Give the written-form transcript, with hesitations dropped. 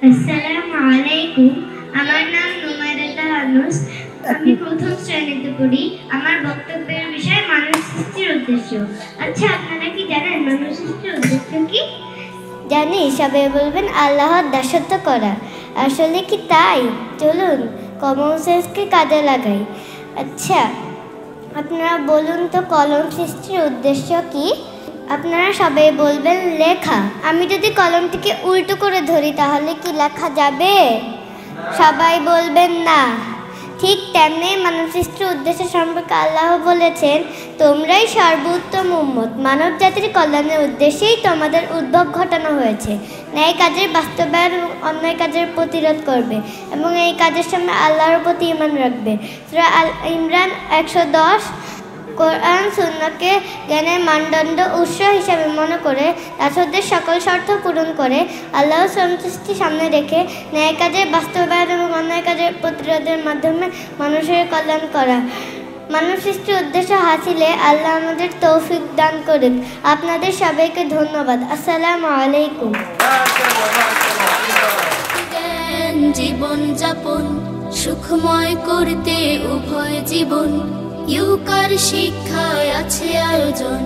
আসসালামু আলাইকুম। আমার নাম নুমাইরাল্লাহ আনুস। আমি প্রথম শ্রেণীতে পড়ি। আমার বক্তব্যের বিষয় মানব সৃষ্টির উদ্দেশ্য। আচ্ছা, আপনারা কি জানেন মানব সৃষ্টির উদ্দেশ্য কি? জানি, সবাই বলবেন আল্লাহর দাসত্ব করা। আসলে কি তাই? চলুন কমন সেন্সকে কাজে লাগাই। আচ্ছা, আপনারা বলুন তো কলম সৃষ্টির উদ্দেশ্য কি? আপনারা সবাই বলবেন লেখা। আমি যদি কলমটিকে উল্টো করে ধরি তাহলে কি লেখা যাবে? সবাই বলবেন না। ঠিক তেমনি মানব সৃষ্টির উদ্দেশ্য সম্পর্কে আল্লাহ বলেছেন, তোমরাই সর্বোত্তম উম্মত, মানব জাতির কল্যাণের উদ্দেশ্যেই তোমাদের উদ্ভব ঘটানো হয়েছে। ন্যায় কাজের বাস্তবায়ন এবং অন্যায় কাজের প্রতিরোধ করবে এবং এই কাজের সময় আল্লাহর প্রতি ঈমান রাখবে। সূরা আল ইমরান 110। কোরআন সুন্নাহকে জ্ঞানের মানদণ্ড উৎস হিসাবে মনে করে দাসত্বের সকল শর্ত পূরণ করে আল্লাহর সন্তুষ্টি সামনে রেখে ন্যায় কাজের বাস্তবায়ন এবং অন্যায় কাজের প্রতিরোধের মাধ্যমে মানুষের কল্যাণ করা। মানব সৃষ্টির উদ্দেশ্য হাসিলে আল্লাহ আমাদের তৌফিক দান করুন। আপনাদের সবাইকে ধন্যবাদ। আসসালামু আলাইকুম। জীবন যাপন সুখময় করতে উভয় জীবন ইউকার শিক্ষায় আছে আয়োজন।